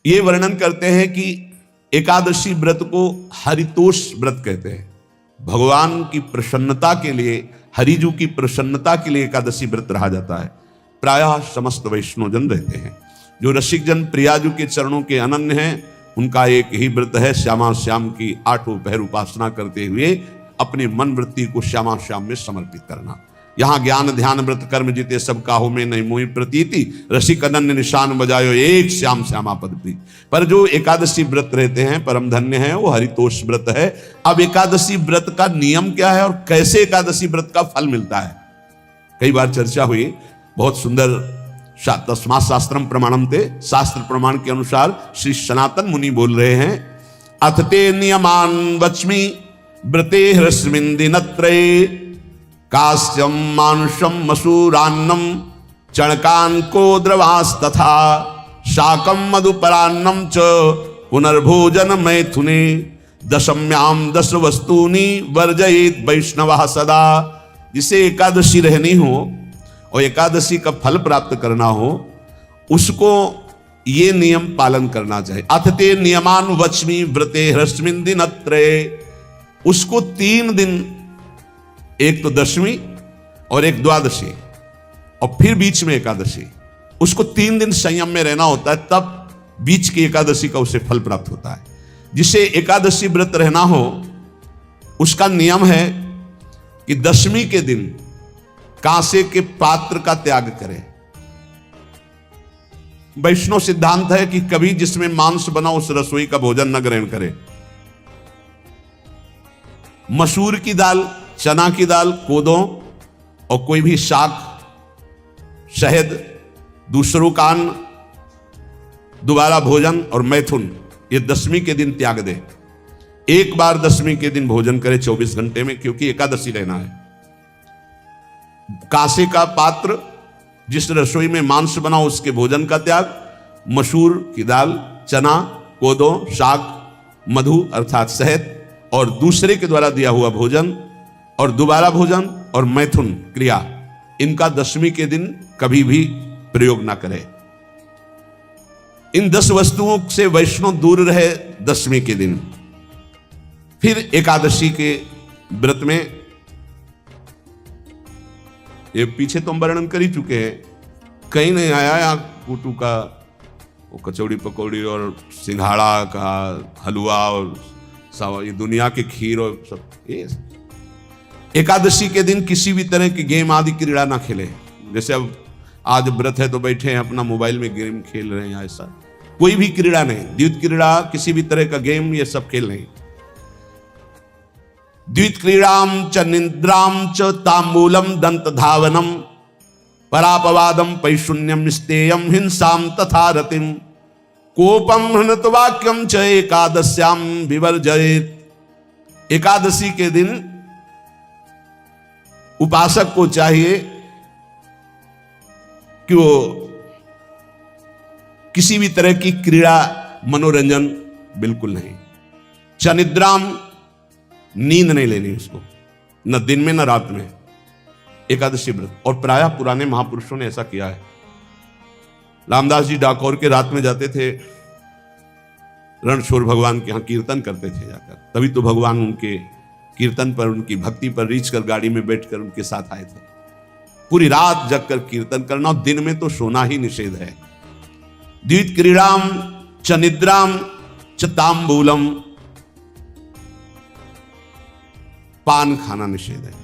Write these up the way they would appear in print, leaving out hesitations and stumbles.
ये वर्णन करते हैं कि एकादशी व्रत को हरितोष व्रत कहते हैं। भगवान की प्रसन्नता के लिए, हरिजू की प्रसन्नता के लिए एकादशी व्रत रहा जाता है। प्रायः समस्त वैष्णवजन रहते हैं। जो रसिक जन प्रियाजू के चरणों के अनन्य हैं, उनका एक ही व्रत है, श्यामा श्याम की 8 पहर उपासना करते हुए अपने मन वृत्ति को श्यामा श्याम में समर्पित करना। यहाँ ज्ञान ध्यान व्रत कर्म जीते सब काहू में नहीं मोहि प्रतीति, रसिक अनन्य निशान बजायो एक श्याम श्यामा पद प्रीति। पर जो एकादशी व्रत रहते हैं परम धन्य है, वो हरितोष व्रत है। अब एकादशी व्रत का नियम क्या है और कैसे एकादशी व्रत का फल मिलता है, कई बार चर्चा हुई। बहुत सुंदर तस्मात् शास्त्रम प्रमाणम ते, शास्त्र प्रमाण के अनुसार श्री सनातन मुनि बोल रहे हैं, अथ ते नियमान वच्मि व्रते ह्रस्मिन् दिनत्रये, कास्यम मानुषम मसूरान्नम चणकांको द्रवास तथा शाकम मधुपरान्नम च पुनर्भोजन मैथुने, दशम्याम 10 वस्तूनि वर्जयेत वैष्णवः सदा। जिसे एकादशी रहनी हो और एकादशी का फल प्राप्त करना हो, उसको ये नियम पालन करना चाहिए। अथ ते नियमान वच्मि व्रते ह्रस्मिन् दिनत्रये, उसको 3 दिन, एक तो दशमी और एक द्वादशी और फिर बीच में एकादशी, उसको 3 दिन संयम में रहना होता है, तब बीच की एकादशी का उसे फल प्राप्त होता है। जिसे एकादशी व्रत रहना हो उसका नियम है कि दशमी के दिन कांसे के पात्र का त्याग करें। वैष्णव सिद्धांत है कि कभी जिसमें मांस बना उस रसोई का भोजन न ग्रहण करें। मसूर की दाल, चना की दाल, कोदों और कोई भी शाक, शहद, दूसरों का अन्न, दोबारा भोजन और मैथुन, ये दशमी के दिन त्याग दे। एक बार दशमी के दिन भोजन करे 24 घंटे में, क्योंकि एकादशी रहना है। कांसे का पात्र, जिस रसोई में मांस बना उसके भोजन का त्याग, मसूर की दाल, चना, कोदों, शाक, मधु अर्थात शहद और दूसरे के द्वारा दिया हुआ भोजन और दोबारा भोजन और मैथुन क्रिया, इनका दशमी के दिन कभी भी प्रयोग ना करें। इन 10 वस्तुओं से वैष्णव दूर रहे दशमी के दिन। फिर एकादशी के व्रत में, ये पीछे तो हम वर्णन कर ही चुके हैं, कहीं नहीं आया या कुटू का वो कचौड़ी पकौड़ी और सिंघाड़ा का हलवा और सब ये दुनिया के खीर और सब। ये एकादशी के दिन किसी भी तरह की गेम आदि क्रीड़ा ना खेले। जैसे अब आज व्रत है तो बैठे हैं अपना मोबाइल में गेम खेल रहे हैं, ऐसा कोई भी क्रीड़ा नहीं। द्वित क्रीड़ा, किसी भी तरह का गेम, ये सब खेल नहीं। द्वित क्रीड़ाम च निद्राम च तांबूलम दंत धावनम परापवादम पैशून्यम स्तेयम हिंसाम तथा रतिम कोपम हृत वाक्यम च एकादश्याम विवर्जयेत। एकादशी के दिन उपासक को चाहिए कि वो किसी भी तरह की क्रीड़ा, मनोरंजन बिल्कुल नहीं। चनिद्राम, नींद नहीं लेनी उसको, न दिन में न रात में, एकादशी व्रत। और प्रायः पुराने महापुरुषों ने ऐसा किया है। रामदास जी डाकोर के रात में जाते थे, रणछोड़ भगवान के यहाँ कीर्तन करते थे जाकर। तभी तो भगवान उनके कीर्तन पर, उनकी भक्ति पर रीछ कर गाड़ी में बैठकर उनके साथ आए थे। पूरी रात जगकर कीर्तन करना, और दिन में तो सोना ही निषेध है। द्वित क्रीड़ाम च निद्राम च तांबूलम, पान खाना निषेध है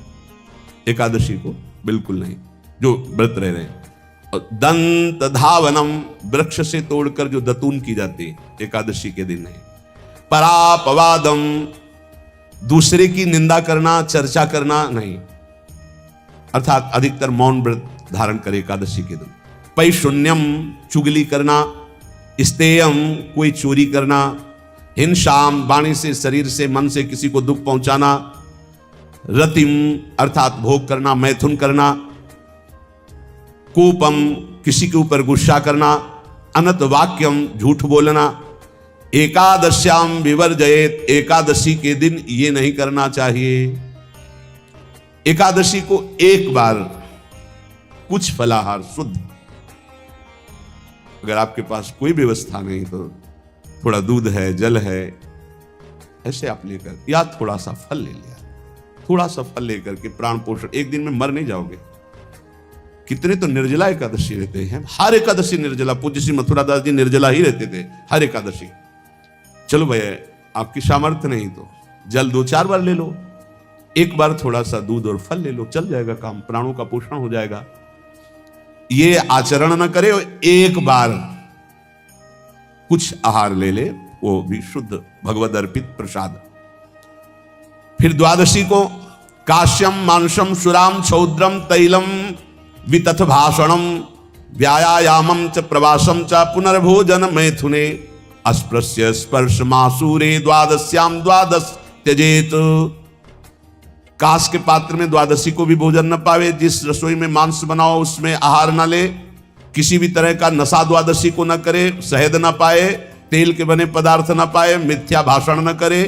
एकादशी को, बिल्कुल नहीं, जो व्रत रह रहे हैं। और दंत धावनम, वृक्ष से तोड़कर जो दतून की जाती है एकादशी के दिन नहीं। परापवादम, दूसरे की निंदा करना, चर्चा करना नहीं, अर्थात अधिकतर मौन व्रत धारण करे एकादशी के दिन। पैशून्यम, चुगली करना। स्तेयम, कोई चोरी करना। हिंसाम, वाणी से, शरीर से, मन से किसी को दुख पहुंचाना। रतिम, अर्थात भोग करना, मैथुन करना। कोपम, किसी के ऊपर गुस्सा करना। अनत वाक्यम, झूठ बोलना। एकादश्याम विवर्जयेत, एकादशी के दिन ये नहीं करना चाहिए। एकादशी को एक बार कुछ फलाहार शुद्ध, अगर आपके पास कोई व्यवस्था नहीं तो थोड़ा दूध है, जल है, ऐसे आप लेकर, या थोड़ा सा फल ले लिया, थोड़ा सा फल लेकर के प्राण पोषण, एक दिन में मर नहीं जाओगे। कितने तो निर्जला एकादशी रहते हैं, हर एकादशी निर्जला। पूज्य श्री मथुरादास जी निर्जला ही रहते थे हर एकादशी। चलो भैया आपकी सामर्थ्य नहीं तो जल 2-4 बार ले लो, एक बार थोड़ा सा दूध और फल ले लो, चल जाएगा काम, प्राणों का पोषण हो जाएगा। ये आचरण न करे, एक बार कुछ आहार ले ले, वो भी शुद्ध भगवद अर्पित प्रसाद। फिर द्वादशी को काश्यम मांसम सुराम छौद्रम तैलम वितथ भाषणम व्यायामम च प्रवासम च पुनर्भोजन मैथुने अस्पृश्य स्पर्श मासूरे द्वादश्याम द्वादश त्यजेत। कांस के पात्र में द्वादशी को भी भोजन न पावे, जिस रसोई में मांस बनाओ उसमें आहार न ले, किसी भी तरह का नशा द्वादशी को न करे, शहद न पाए, तेल के बने पदार्थ न पाए, मिथ्या भाषण न करे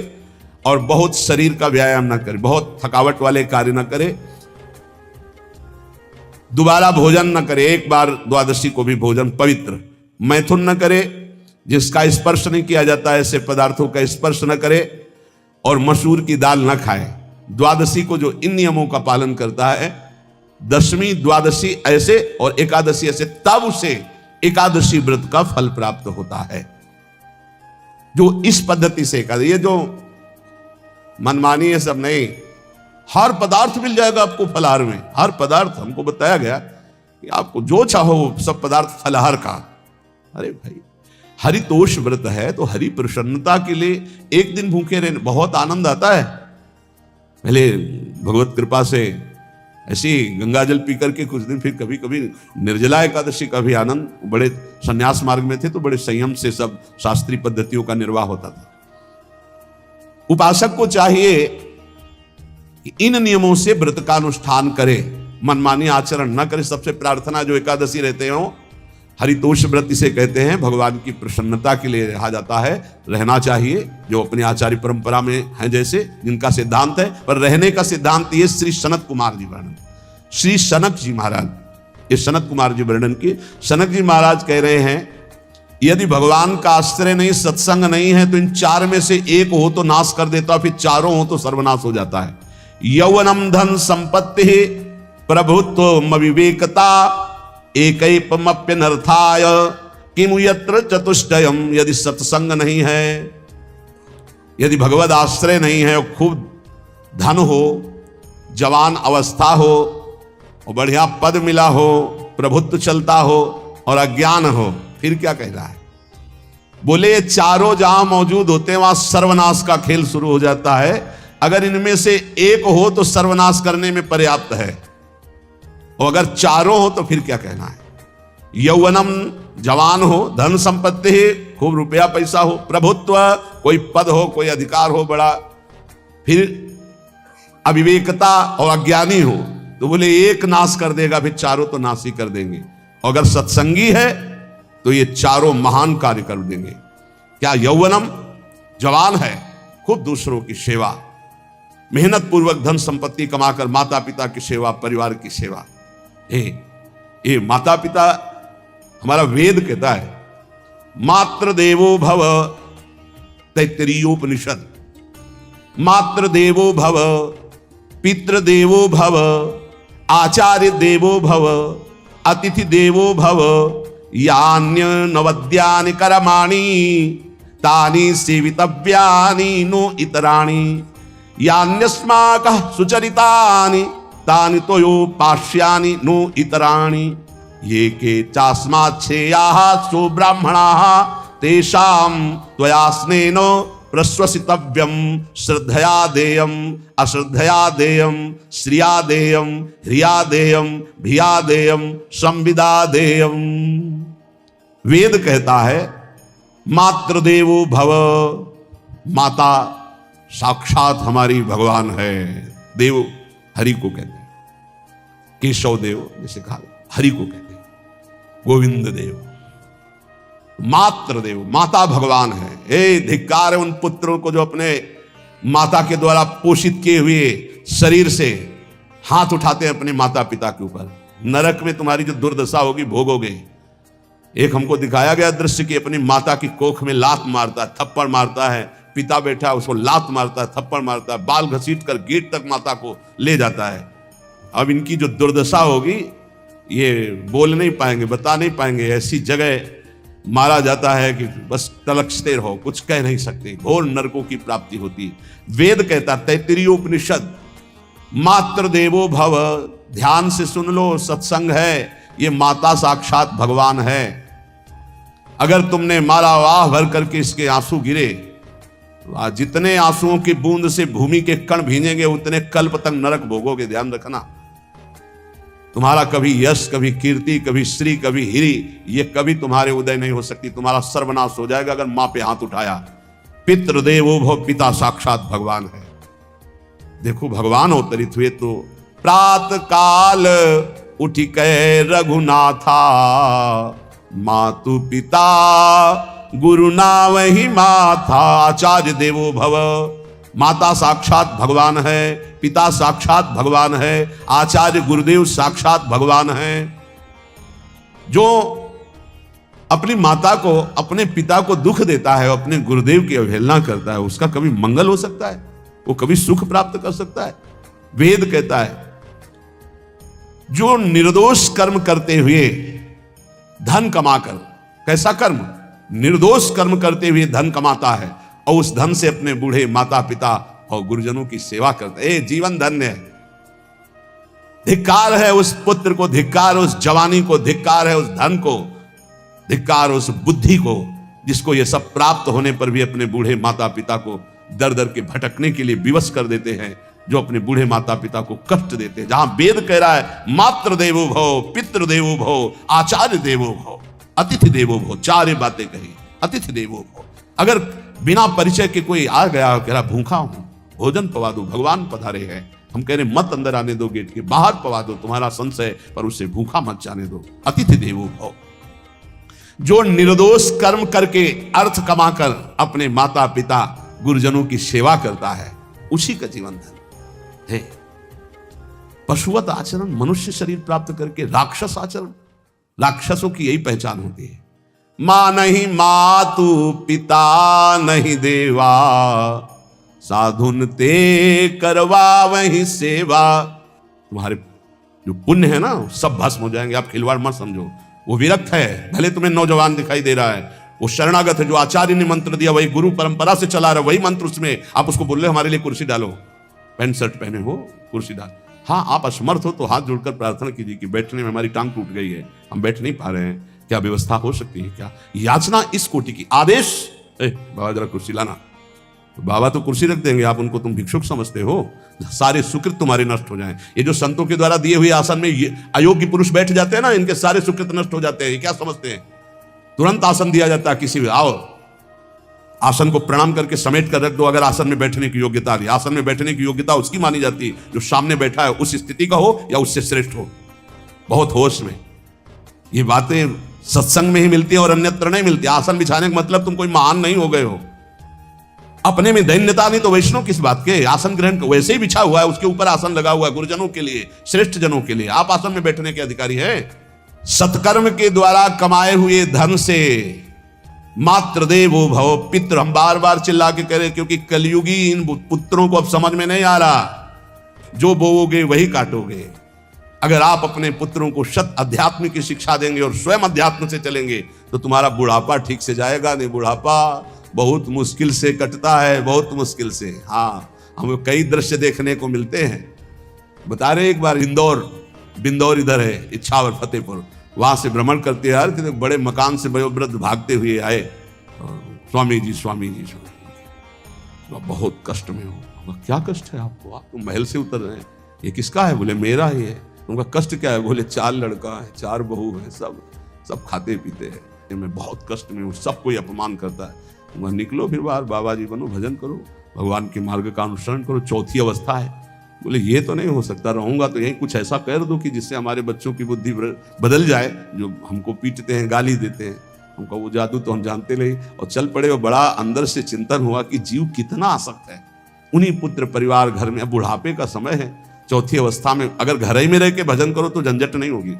और बहुत शरीर का व्यायाम न करे, बहुत थकावट वाले कार्य न करे, दोबारा भोजन न करे, एक बार द्वादशी को भी भोजन पवित्र, मैथुन न करे, जिसका स्पर्श नहीं किया जाता ऐसे पदार्थों का स्पर्श न करे, और मसूर की दाल न खाए। द्वादशी को जो इन नियमों का पालन करता है, दशमी द्वादशी ऐसे और एकादशी ऐसे, तब उसे एकादशी व्रत का फल प्राप्त होता है। जो इस पद्धति से एकादशी, ये जो मनमानी है सब नहीं, हर पदार्थ मिल जाएगा आपको फलाहार में, हर पदार्थ। हमको बताया गया कि आपको जो चाहो सब पदार्थ फलाहार का। अरे भाई हरितोष व्रत है तो हरि प्रसन्नता के लिए एक दिन भूखे रहने बहुत आनंद आता है। पहले भगवत कृपा से ऐसी गंगा जल पी करके कुछ दिन, फिर कभी कभी निर्जला एकादशी का भी आनंद। बड़े संन्यास मार्ग में थे तो बड़े संयम से सब शास्त्रीय पद्धतियों का निर्वाह होता था। उपासक को चाहिए कि इन नियमों से व्रत का अनुष्ठान करे, मनमानी आचरण न करे। सबसे प्रार्थना जो एकादशी रहते हो, हरितोष व्रत इसे कहते हैं, भगवान की प्रसन्नता के लिए रहा जाता है, रहना चाहिए। जो अपनी आचार्य परंपरा में है जैसे, जिनका सिद्धांत है, पर रहने का सिद्धांत ये श्री सनत कुमार जी वर्णन, श्री सनक जी महाराज, ये सनत कुमार जी वर्णन की। सनक जी महाराज कह रहे हैं, यदि भगवान का आश्रय नहीं, सत्संग नहीं है, तो इन 4 में से एक हो तो नाश कर देता, फिर चारों हो तो सर्वनाश हो जाता है। यौवनम धन संपत्ति प्रभुत्व विवेकता एकैपमप्यनर्थाय किमु यत्र चतुष्टयम। यदि सत्संग नहीं है, यदि भगवद आश्रय नहीं है, और खूब धन हो, जवान अवस्था हो, और बढ़िया पद मिला हो, प्रभुत्व चलता हो, और अज्ञान हो, फिर क्या कह रहा है? बोले ये चारों जहां मौजूद होते हैं वहां सर्वनाश का खेल शुरू हो जाता है। अगर इनमें से एक हो तो सर्वनाश करने में पर्याप्त है, और अगर चारों हो तो फिर क्या कहना है? यौवनम जवान हो, धन संपत्ति खूब रुपया पैसा हो, प्रभुत्व कोई पद हो, कोई अधिकार हो बड़ा, फिर अविवेकता और अज्ञानी हो, तो बोले एक नाश कर देगा, फिर चारों तो नाश ही कर देंगे। और अगर सत्संगी है तो ये चारों महान कार्य कर देंगे। क्या यौवनम जवान है, खूब दूसरों की सेवा, मेहनत पूर्वक धन संपत्ति कमाकर माता पिता की सेवा, परिवार की सेवा। ये माता पिता, हमारा वेद कहता है मातृ देवो भव, तैत्तरीयोपनिषद, मातृ देवो भव, पितृ देवो भव, आचार्य देवो भव, अतिथि देवो भव, यान्य नवद्यानि कर्माणि तानि सेवितव्यानि नो इतराणि, यान्यस्माकः सुचरितानि तानि तोयोपास्यानि नो इतराणि, ये के चास्माच्छेयाः सो ब्राह्मणाः तेषां त्वया स्नेन प्रश्वसितव्यं, श्रद्धया देयं अश्रद्धया देयं, श्रिया देयं ह्रिया देयं, भिया देयं संविदा देयं। वेद कहता है मातृदेवो भव, माता साक्षात हमारी भगवान है। देव हरि को कहते हैं, केशव देव जैसे कहा, हरि को कहते हैं गोविंद देव। मातृ देव, माता भगवान है। ए धिक्कार है उन पुत्रों को जो अपने माता के द्वारा पोषित किए हुए शरीर से हाथ उठाते हैं अपने माता पिता के ऊपर। नरक में तुम्हारी जो दुर्दशा होगी भोगोगे। एक हमको दिखाया गया दृश्य कि अपनी माता की कोख में लात मारता है, थप्पड़ मारता है, पिता बैठा है उसको लात मारता है, थप्पड़ मारता है, बाल घसीट कर गेट तक माता को ले जाता है। अब इनकी जो दुर्दशा होगी ये बोल नहीं पाएंगे, बता नहीं पाएंगे। ऐसी जगह मारा जाता है कि बस तलकते रहो, कुछ कह नहीं सकते, घोर नरकों की प्राप्ति होती। वेद कहता, तैत्तिरीयोपनिषद, मात्र देवो भव, ध्यान से सुन लो, सत्संग है, ये माता साक्षात भगवान है। अगर तुमने मारा वाह भर करके इसके आंसू गिरे, जितने आंसुओं की बूंद से भूमि के कण भींजेंगे उतने कल्प तक नरक भोगोगे। ध्यान रखना, तुम्हारा कभी यश, कभी कीर्ति, कभी श्री, कभी हिरी, ये कभी तुम्हारे उदय नहीं हो सकती। तुम्हारा सर्वनाश हो जाएगा अगर मां पे हाथ उठाया। पितृदेवो भव, पिता साक्षात भगवान है। देखो भगवान अवतरित हुए तो प्रात काल उठी कै रघुनाथा, मातु पिता गुरु ना वही माथा। आचार्य देवो भव, माता साक्षात भगवान है, पिता साक्षात भगवान है, आचार्य गुरुदेव साक्षात भगवान है। जो अपनी माता को, अपने पिता को दुख देता है, अपने गुरुदेव की अवहेलना करता है, उसका कभी मंगल हो सकता है? वो कभी सुख प्राप्त कर सकता है? वेद कहता है जो निर्दोष कर्म करते हुए धन कमाकर, कैसा कर्म? निर्दोष कर्म करते हुए धन कमाता है और उस धन से अपने बूढ़े माता पिता और गुरुजनों की सेवा करता है, जीवन धन्य है। धिक्कार है उस पुत्र को, धिक्कार उस जवानी को, धिक्कार है उस धन को, धिक्कार उस बुद्धि को जिसको ये सब प्राप्त होने पर भी अपने बूढ़े माता पिता को दर दर के भटकने के लिए विवश कर देते हैं, जो अपने बूढ़े माता पिता को कष्ट देते हैं। जहां वेद कह रहा है मातृ देवो भव, पितृ देवो भव, आचार्य देवो भव, अतिथि देवो भव, चार बातें कही। अतिथि देवो भव, अगर बिना परिचय के कोई आ गया, कह रहा भूखा हूं, भोजन पवा दो, भगवान पधारे हैं, हम कह रहे मत अंदर आने दो, गेट के बाहर पवा दो, तुम्हारा संशय पर उसे भूखा मत जाने दो। अतिथि देवो भव, जो निर्दोष कर्म करके अर्थ कमाकर अपने माता पिता गुरुजनों की सेवा करता है, उसी का जीवन धन है। पशुवत आचरण, मनुष्य शरीर प्राप्त करके राक्षस आचरण, राक्षसों की यही पहचान होती है। मां नहीं मातु, पिता नहीं देवा, साधुन ते करवा वही सेवा। तुम्हारे जो पुण्य है ना सब भस्म हो जाएंगे, आप खिलवाड़ मत समझो। वो विरक्त है, भले तुम्हें नौजवान दिखाई दे रहा है, वो शरणागत है, जो आचार्य ने मंत्र दिया वही गुरु परंपरा से चला रहा, वही मंत्र उसमें, आप उसको बोल रहे हमारे लिए कुर्सी डालो, पैंट शर्ट पहने हो कुर्सी डाल। हाँ, आप असमर्थ हो तो हाथ जोड़कर प्रार्थना कीजिए कि बैठने में हमारी टांग टूट गई है, हम बैठ नहीं पा रहे हैं, क्या व्यवस्था हो सकती है क्या? याचना इस कोटि की। आदेश, बाबा जरा कुर्सी लाना, तो बाबा तो कुर्सी रख देंगे, आप उनको तुम भिक्षुक समझते हो, सारे सुकृत तुम्हारे नष्ट हो जाएं। ये जो संतों के द्वारा दिए हुए आसन में अयोग्य पुरुष बैठ जाते हैं ना, इनके सारे सुकृत नष्ट हो जाते हैं। ये क्या समझते हैं? तुरंत आसन दिया जाता है, किसी आओ आसन को प्रणाम करके समेट कर रख दो, अगर आसन में बैठने की योग्यता रही। आसन में बैठने की योग्यता उसकी मानी जाती है जो सामने बैठा है, उस स्थिति का हो या उससे श्रेष्ठ हो। बहुत होश में ये बातें सत्संग में ही मिलती है और अन्यत्र नहीं मिलती। आसन बिछाने का मतलब तुम कोई महान नहीं हो गए हो, अपने में दैन्यता नहीं तो वैष्णव किस बात के? आसन ग्रहण वैसे ही बिछा हुआ है, उसके ऊपर आसन लगा हुआ है गुरुजनों के लिए, श्रेष्ठ जनों के लिए। आप आसन में बैठने के अधिकारी हैं। सत्कर्म के द्वारा कमाए हुए धन से मातृदेवो भव, पितृ, हम बार बार चिल्ला के कह रहे क्योंकि कलयुगी इन पुत्रों को अब समझ में नहीं आ रहा। जो बोओगे वही काटोगे। अगर आप अपने पुत्रों को शत अध्यात्म की शिक्षा देंगे और स्वयं अध्यात्म से चलेंगे तो तुम्हारा बुढ़ापा ठीक से जाएगा। नहीं, बुढ़ापा बहुत मुश्किल से कटता है, बहुत मुश्किल से। हाँ, हमें कई दृश्य देखने को मिलते हैं। बता रहे एक बार बिंदौर इधर है, इच्छावर फतेहपुर, वहां से भ्रमण करते यार कि बड़े मकान से वयोवृद्ध भागते हुए आए, स्वामी जी स्वामी जी स्वामी जी, बहुत कष्ट में हो। क्या कष्ट है आपको? आप तो महल से उतर रहे हैं। ये किसका है? बोले मेरा ही है। उनका कष्ट क्या है? बोले 4 लड़का है, 4 बहू है, सब खाते पीते हैं, मैं बहुत कष्ट में हूँ, सब कोई अपमान करता है। वह निकलो फिर बाहर, बाबा जी बनो, भजन करो, भगवान के मार्ग का अनुसरण करो। चौथी अवस्था है। बोले ये तो नहीं हो सकता, रहूंगा तो यही कुछ ऐसा कर दो कि जिससे हमारे बच्चों की बुद्धि बदल जाए, जो हमको पीटते हैं, गाली देते हैं। हमको वो जादू तो हम जानते नहीं, और चल पड़े। और बड़ा अंदर से चिंतन हुआ कि जीव कितना आसक्त है। उन्हीं पुत्र परिवार घर में, अब बुढ़ापे का समय है, चौथी अवस्था में अगर घर ही में रह के भजन करो तो झंझट नहीं होगी।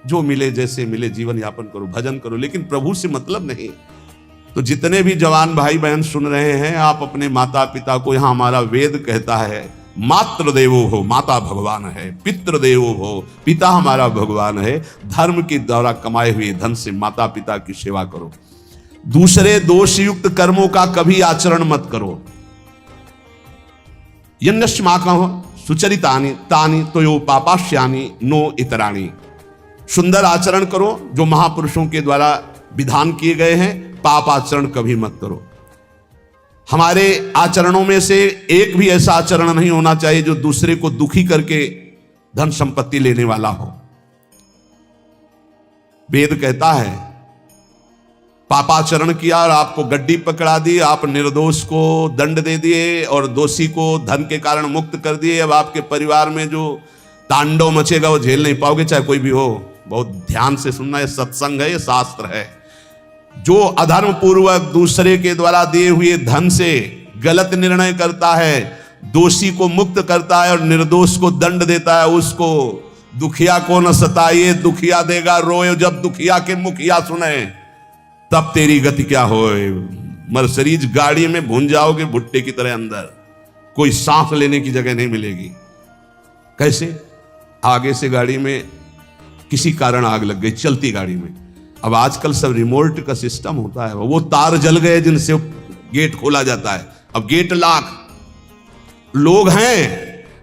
जो मिले जैसे मिले जीवन यापन करो, भजन करो, लेकिन प्रभु से मतलब नहीं। तो जितने भी जवान भाई बहन सुन रहे हैं, आप अपने माता पिता को, यहां हमारा वेद कहता है मातृ देवो हो, माता भगवान है, पितृ देवो हो, पिता हमारा भगवान है। धर्म के द्वारा कमाए हुए धन से माता पिता की सेवा करो। दूसरे दोषयुक्त कर्मों का कभी आचरण मत करो। यन्नस्माकं सुचरितानि तानि तोयो पापाश्यानि नो इतराणि। सुंदर आचरण करो जो महापुरुषों के द्वारा विधान किए गए हैं, पाप आचरण कभी मत करो। हमारे आचरणों में से एक भी ऐसा आचरण नहीं होना चाहिए जो दूसरे को दुखी करके धन संपत्ति लेने वाला हो। वेद कहता है पापाचरण किया और आपको गड्डी पकड़ा दी, आप निर्दोष को दंड दे दिए और दोषी को धन के कारण मुक्त कर दिए। अब आपके परिवार में जो तांडव मचेगा वो झेल नहीं पाओगे, चाहे कोई भी हो। बहुत ध्यान से सुनना, ये सत्संग है, ये शास्त्र है। जो अधर्म पूर्वक दूसरे के द्वारा दिए हुए धन से गलत निर्णय करता है, दोषी को मुक्त करता है और निर्दोष को दंड देता है, उसको दुखिया को न सताइए, दुखिया देगा रोए। जब दुखिया के मुखिया सुने तब तेरी गति क्या होए। मर्सिडीज गाड़ी में भून जाओगे भुट्टे की तरह अंदर, कोई सांस लेने की जगह नहीं मिलेगी। कैसे? आगे से गाड़ी में किसी कारण आग लग गई, चलती गाड़ी में। अब आजकल सब रिमोट का सिस्टम होता है, वो तार जल गए जिनसे गेट खोला जाता है। अब गेट लाख लोग हैं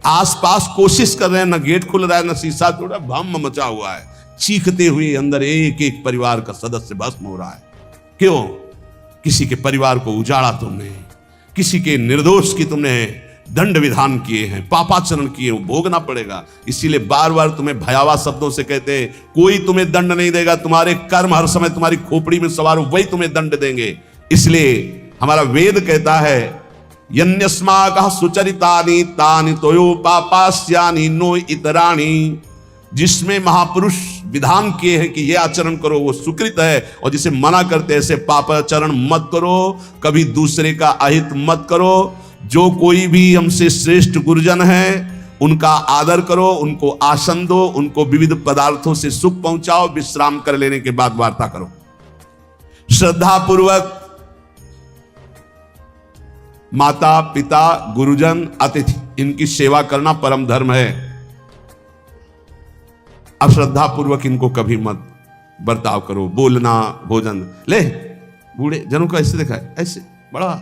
आसपास, कोशिश कर रहे हैं, ना गेट खुल रहा है ना शीशा टूटा, भम मचा हुआ है। चीखते हुए अंदर एक एक परिवार का सदस्य भस्म हो रहा है। क्यों? किसी के परिवार को उजाड़ा तुमने, किसी के निर्दोष की तुमने दंड विधान किए हैं, पापाचरण किए, वो भोगना पड़ेगा। इसीलिए बार बार तुम्हें भयावह शब्दों से कहते हैं कोई तुम्हें दंड नहीं देगा, तुम्हारे कर्म हर समय तुम्हारी खोपड़ी में सवार हो, वही तुम्हें दंड देंगे। इसलिए हमारा वेद कहता है यन्यस्माकः सुचरितानि तानि तोयो पापास्यानि नो इतराणि। जिसमें महापुरुष विधान किए हैं कि ये आचरण करो वो सुकृत है, और जिसे मना करते हैं ऐसे पापाचरण मत करो, कभी दूसरे का अहित मत करो। जो कोई भी हमसे श्रेष्ठ गुरुजन है उनका आदर करो, उनको आसन दो, उनको विविध पदार्थों से सुख पहुंचाओ, विश्राम कर लेने के बाद वार्ता करो। श्रद्धा पूर्वक माता पिता गुरुजन अतिथि इनकी सेवा करना परम धर्म है। अब श्रद्धा पूर्वक इनको कभी मत बर्ताव करो। बोलना, भोजन, ले बूढ़े जनों को ऐसे देखा है, ऐसे बड़ा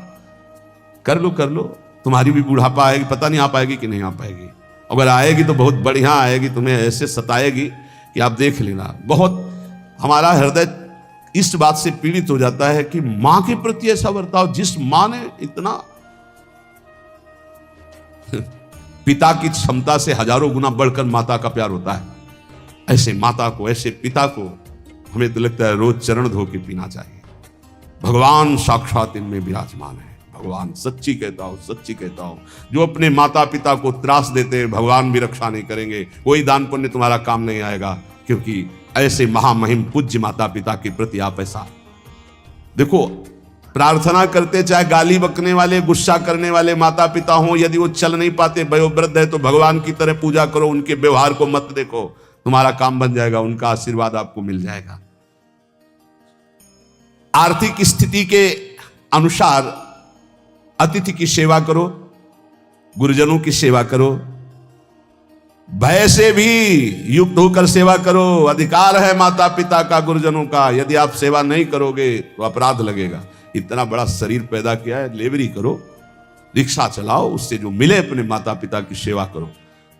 कर लो, तुम्हारी भी बुढ़ापा आएगी, पता नहीं आ पाएगी कि नहीं आ पाएगी। अगर आएगी तो बहुत बढ़िया आएगी, तुम्हें ऐसे सताएगी कि आप देख लेना। बहुत हमारा हृदय इस बात से पीड़ित हो जाता है कि मां के प्रति ऐसा बर्ताव, जिस मां ने इतना पिता की क्षमता से हजारों गुना बढ़कर माता का प्यार होता है, ऐसे माता को, ऐसे पिता को हमें तो लगता है रोज चरण धो के पीना चाहिए। भगवान साक्षात इनमें विराजमान है। भगवान सच्ची कहता हूं, जो अपने माता पिता को त्रास देते हैं भगवान भी रक्षा नहीं करेंगे, कोई दान पुण्य तुम्हारा काम नहीं आएगा। क्योंकि ऐसे महामहिम पूज्य माता पिता के प्रति आप ऐसा देखो, प्रार्थना करते चाहे गाली बकने वाले, गुस्सा करने वाले माता पिता हों, यदि वो चल नहीं पाते, वयोवृद्ध है, तो भगवान की तरह पूजा करो, उनके व्यवहार को मत देखो, तुम्हारा काम बन जाएगा, उनका आशीर्वाद आपको मिल जाएगा। आर्थिक स्थिति के अनुसार अतिथि की सेवा करो, गुरुजनों की सेवा करो, भय से भी युक्त होकर सेवा करो। अधिकार है माता पिता का, गुरुजनों का। यदि आप सेवा नहीं करोगे तो अपराध लगेगा। इतना बड़ा शरीर पैदा किया है, लेबरी करो, रिक्शा चलाओ, उससे जो मिले अपने माता पिता की सेवा करो।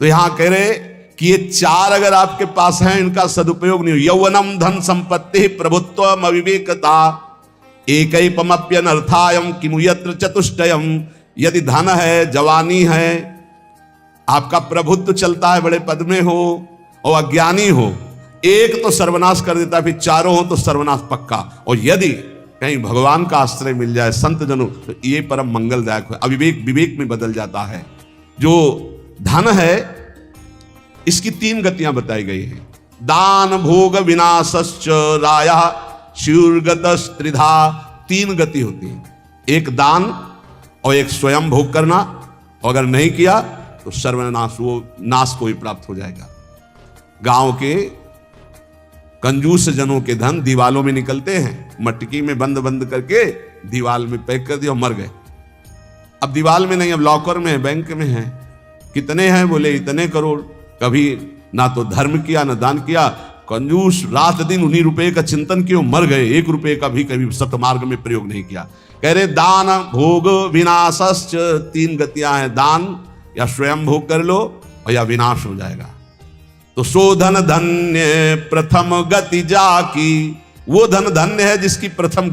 तो यहां कह रहे कि ये चार अगर आपके पास हैं, इनका सदुपयोग नहीं हो। यौवनम धन संपत्ति प्रभुत्वम अविवेकता एकैपमप्यनर्थायम किमु यत्र चतुष्टयम। यदि धन है, जवानी है, आपका प्रभुत्व चलता है, बड़े पद में हो और अज्ञानी हो, एक तो सर्वनाश कर देता है, फिर चारों हो तो सर्वनाश पक्का। और यदि कहीं भगवान का आश्रय मिल जाए, संत जनों, तो ये परम मंगलदायक है। अविवेक विवेक में बदल जाता है। जो धन है इसकी तीन गतियां बताई गई हैं। दान भोग विनाशश्च रायः शूर्गतस्त्रिधा। तीन गति होती है, एक दान और एक स्वयं भोग करना, और अगर नहीं किया तो सर्वनाश, वो नाश को ही प्राप्त हो जाएगा। गांव के कंजूस जनों के धन दीवालों में निकलते हैं, मटकी में बंद बंद करके दीवाल में पैक कर दिया और मर गए। अब दीवाल में नहीं, अब लॉकर में है, बैंक में है। कितने हैं? बोले इतने करोड़। कभी ना तो धर्म किया ना दान किया, कंजूस रात दिन उन्हीं रुपए का चिंतन किए, मर गए। 1 रुपए का भी कभी सतमार्ग में प्रयोग नहीं किया। कह रहे दान भोग विनाशश्च, 3 गतियां हैं, दान या स्वयं भोग कर लो और या विनाश हो जाएगा। तो सो धन धन्य प्रथम गति जाकी, वो धन धन्य है जिसकी प्रथम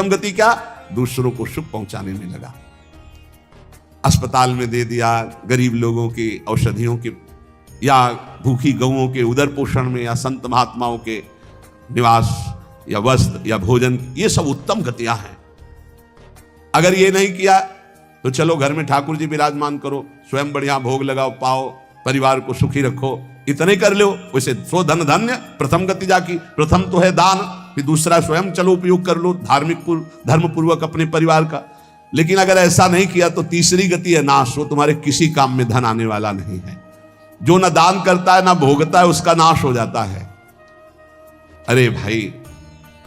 गति क्या? दूसरों को सुख पहुंचाने में लगा। अस्पताल में दे दिया, गरीब लोगों की औषधियों के या भूखी गौओं के उदर पोषण में, या संत महात्माओं के निवास या वस्त्र या भोजन, ये सब उत्तम गतियां हैं। अगर ये नहीं किया तो चलो घर में ठाकुर जी विराजमान करो, स्वयं बढ़िया भोग लगाओ, पाओ, परिवार को सुखी रखो, इतने कर लो। वैसे सो धन धन्य प्रथम गति जाकी, प्रथम तो है दान, फिर दूसरा स्वयं चलो उपयोग कर लो धार्मिक धर्म पूर्वक अपने परिवार का। लेकिन अगर ऐसा नहीं किया तो तीसरी गति है नाश, वो तुम्हारे किसी काम में धन आने वाला नहीं है। जो न दान करता है ना भोगता है, उसका नाश हो जाता है। अरे भाई,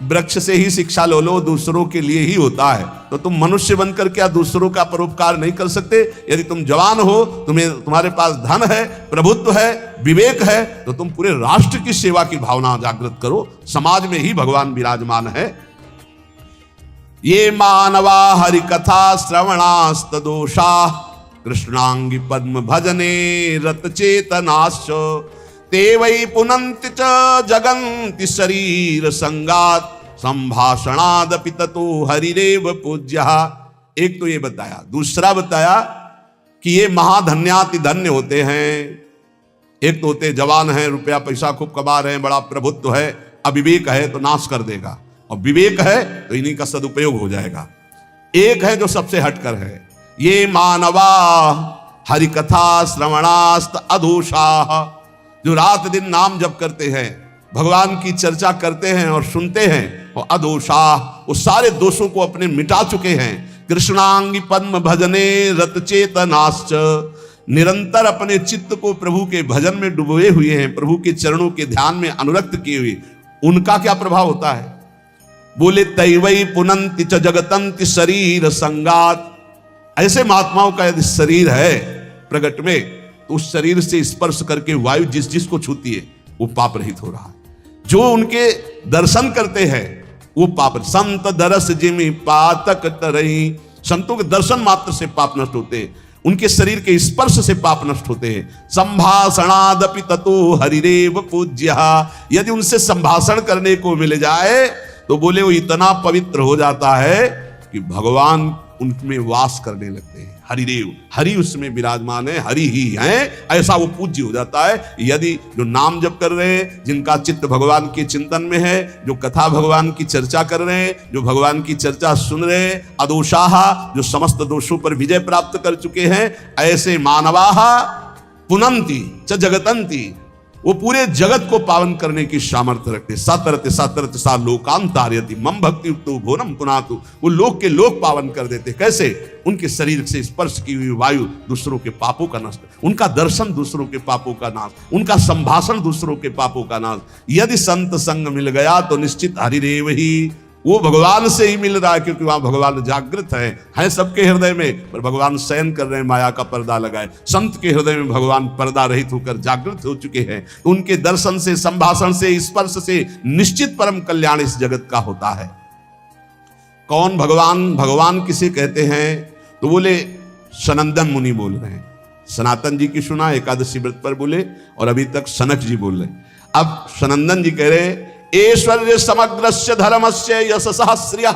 वृक्ष से ही शिक्षा लो, दूसरों के लिए ही होता है, तो तुम मनुष्य बनकर क्या दूसरों का परोपकार नहीं कर सकते? यदि तुम जवान हो, तुम्हारे पास धन है, प्रभुत्व है, विवेक है, तो तुम पूरे राष्ट्र की सेवा की भावना जागृत करो। समाज में ही भगवान विराजमान है। ये मानवा हरि कथा श्रवणास्तदोषा, कृष्णांगी पद्म भजने रत चेतनाश्च, ते वै पुनन्ति च जगन्ति शरीर संगात, संभाषणादपि ततो हरिरेव पूज्यः। एक तो ये बताया, दूसरा बताया कि ये महाधन्याति धन्य होते हैं। एक तो होते जवान हैं, रुपया पैसा खूब कमा रहे हैं, बड़ा प्रभुत्व है, अविवेक है तो नाश कर देगा, और विवेक है तो इन्हीं का सदुपयोग हो जाएगा। एक है जो सबसे हटकर है, ये मानवा हरि कथा श्रवणास्त अधोषाः, जो रात दिन नाम जप करते हैं, भगवान की चर्चा करते हैं और सुनते हैं, और अदोषाः, वो सारे दोषों को अपने मिटा चुके हैं। कृष्णांगी पद्म भजने रत चेतनाश्च, निरंतर अपने चित्त को प्रभु के भजन में डुबोए हुए हैं, प्रभु के चरणों के ध्यान में अनुरक्त किए हुए। उनका क्या प्रभाव होता है? बोले तैवै पुनन्ति च जगतन्ति शरीर संगात। ऐसे महात्माओं का यदि शरीर है प्रगट में, तो उस शरीर से स्पर्श करके वायु जिस जिसको छूती है वो पाप रहित हो रहा है। जो उनके दर्शन करते हैं वो पाप, संत दरस जिमि पातक तरही, संतों के दर्शन मात्र से पाप नष्ट होते हैं, उनके शरीर के स्पर्श से पाप नष्ट होते हैं। संभाषणादपि ततो हरिरेव पूज्यः, यदि उनसे संभाषण करने को मिल जाए तो बोले वो इतना पवित्र हो जाता है कि भगवान उनमें वास करने लगते हैं। हरिदेव, हरि उसमें विराजमान है, हरि ही हैं, ऐसा वो पूज्य हो जाता है। यदि जो नाम जप कर रहे हैं, जिनका चित्त भगवान के चिंतन में है, जो कथा भगवान की चर्चा कर रहे हैं, जो भगवान की चर्चा सुन रहे हैं, अदोषाः, जो समस्त दोषों पर विजय प्राप्त कर चुके हैं, ऐसे मानवाः पुनन्ति च जगतन्ति, वो पूरे जगत को पावन करने की सामर्थ्य रखते। सतरत सतरत सा लोकांतार्यति मम भक्ति युक्तो भुवनं पुनातु, वो लोक के लोक पावन कर देते। कैसे? उनके शरीर से स्पर्श की हुई वायु दूसरों के पापों का नाश, उनका दर्शन दूसरों के पापों का नाश, उनका संभाषण दूसरों के पापों का नाश। यदि संत संग मिल गया तो निश्चित हरिदेव ही, वो भगवान से ही मिल रहा है, क्योंकि वहां भगवान जागृत है सबके हृदय में, पर भगवान शयन कर रहे हैं, माया का पर्दा लगाए। संत के हृदय में भगवान पर्दा रहित होकर जागृत हो चुके हैं। उनके दर्शन से, संभाषण से, स्पर्श से निश्चित परम कल्याण इस जगत का होता है। कौन भगवान? भगवान किसे कहते हैं? तो बोले सनंदन मुनि बोल रहे हैं। सनातन जी की सुना, एकादशी व्रत पर बोले, और अभी तक सनक जी बोल रहे। अब सनंदन जी कह रहे ऐश्वर्य समग्रस्य धर्मस्य यशसः श्रियः,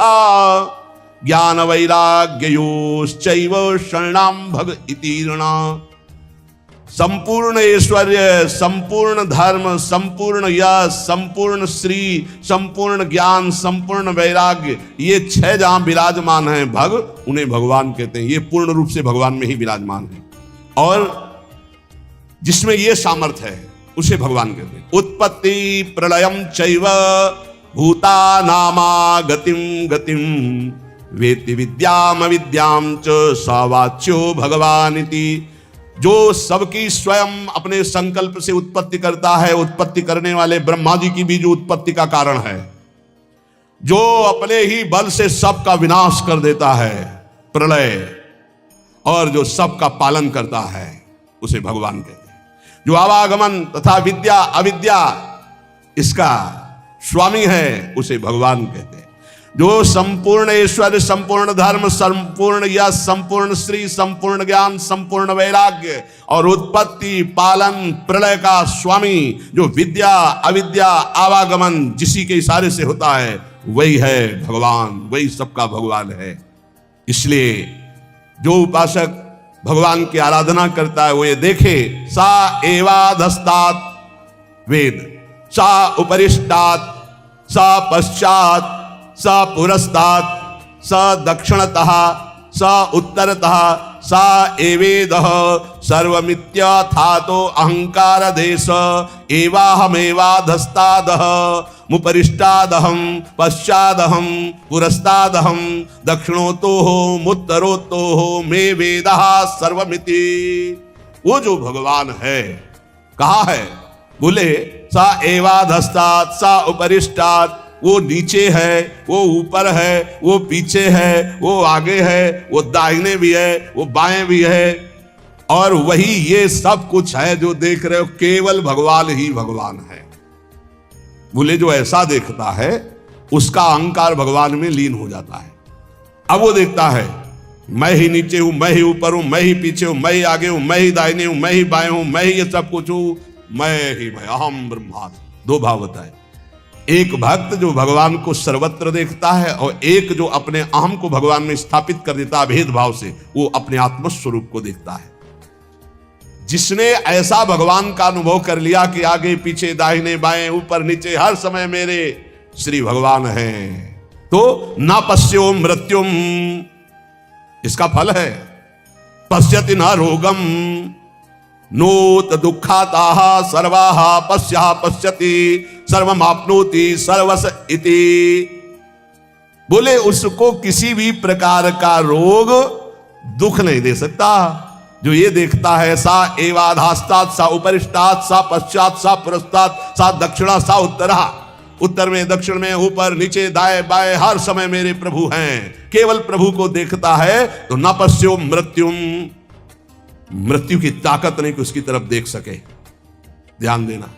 ज्ञान वैराग्ययोश्चैव शरणां भग इतीर्णा। संपूर्ण ऐश्वर्य, संपूर्ण धर्म, संपूर्ण यश, संपूर्ण श्री, संपूर्ण ज्ञान, संपूर्ण वैराग्य, ये 6 जहां विराजमान हैं भग, उन्हें भगवान कहते हैं। ये पूर्ण रूप से भगवान में ही विराजमान है, और जिसमें ये सामर्थ्य है उसे भगवान कहते हैं। उत्पत्ति प्रलयम चैव भूतानामा गतिम गतिम, वेत्ति विद्याम अविद्याम च स वाच्यो भगवानिति। जो सबकी स्वयं अपने संकल्प से उत्पत्ति करता है, उत्पत्ति करने वाले ब्रह्मा जी की भी जो उत्पत्ति का कारण है, जो अपने ही बल से सबका विनाश कर देता है, प्रलय, और जो सबका पालन करता है, उसे भगवान कहते हैं। जो आवागमन तथा विद्या अविद्या इसका स्वामी है, उसे भगवान कहते हैं। जो संपूर्ण ऐश्वर्य, संपूर्ण धर्म, संपूर्ण यश, संपूर्ण श्री, संपूर्ण ज्ञान, संपूर्ण वैराग्य और उत्पत्ति, पालन, प्रलय का स्वामी, जो विद्या अविद्या आवागमन जिसी के इशारे से होता है, वही है भगवान, वही सबका भगवान है। इसलिए जो उपासक भगवान की आराधना करता है, वो ये देखे, सा एवाधस्तात् वेद, सा उपरिष्टात्, सा पश्चात्, स पुरस्तात्, स दक्षिणतः, स उत्तरतः, सा एवेदः सर्वमित्यथातो अहंकार देश एवाहमेवाधस्तादः मुपरिष्टादहं पश्चादहं पुरस्तादहं दक्षिणोतोः मुत्तरोतोः मे वेदः सर्वमिति। वो जो भगवान है, कहा है? बोले सा एवाधस्तात्, सा उपरिष्टात्, वो नीचे है, वो ऊपर है, वो पीछे है, वो आगे है, वो दाहिने भी है, वो बाएं भी है, और वही ये सब कुछ है जो देख रहे हो, केवल भगवान ही भगवान है। बोले जो ऐसा देखता है, उसका अहंकार भगवान में लीन हो जाता है। अब वो देखता है, मैं ही नीचे हूं, मैं ही ऊपर हूं, मैं ही पीछे हूं, मैं ही आगे हूं, मैं ही दाहिने हूं, मैं ही बाएं हूं, मैं ही ये सब कुछ हूं, मैं अहम ब्रह्मास्मि। दो भाव बताए, एक भक्त जो भगवान को सर्वत्र देखता है, और एक जो अपने अहम को भगवान में स्थापित कर देता है भेदभाव से, वो अपने आत्म स्वरूप को देखता है। जिसने ऐसा भगवान का अनुभव कर लिया कि आगे पीछे दाहिने बाएं ऊपर नीचे हर समय मेरे श्री भगवान हैं, तो न पश्यो मृत्युम, इसका फल है, पश्यति न रोगम, नोत दुखाताः सर्वाः पश्यः पश्यति सर्वमाप्नोति सर्वस इति। बोले उसको किसी भी प्रकार का रोग दुख नहीं दे सकता। जो ये देखता है, सा एवाधास्तात्, सा उपरिष्टात्, सा पश्चात्, सा पुरस्तात्, सा दक्षिणा, सा उत्तरा, उत्तर में दक्षिण में ऊपर नीचे दाएं बाएं हर समय मेरे प्रभु हैं, केवल प्रभु को देखता है, तो न पश्यो मृत्युम, मृत्यु की ताकत नहीं कि उसकी तरफ देख सके। ध्यान देना।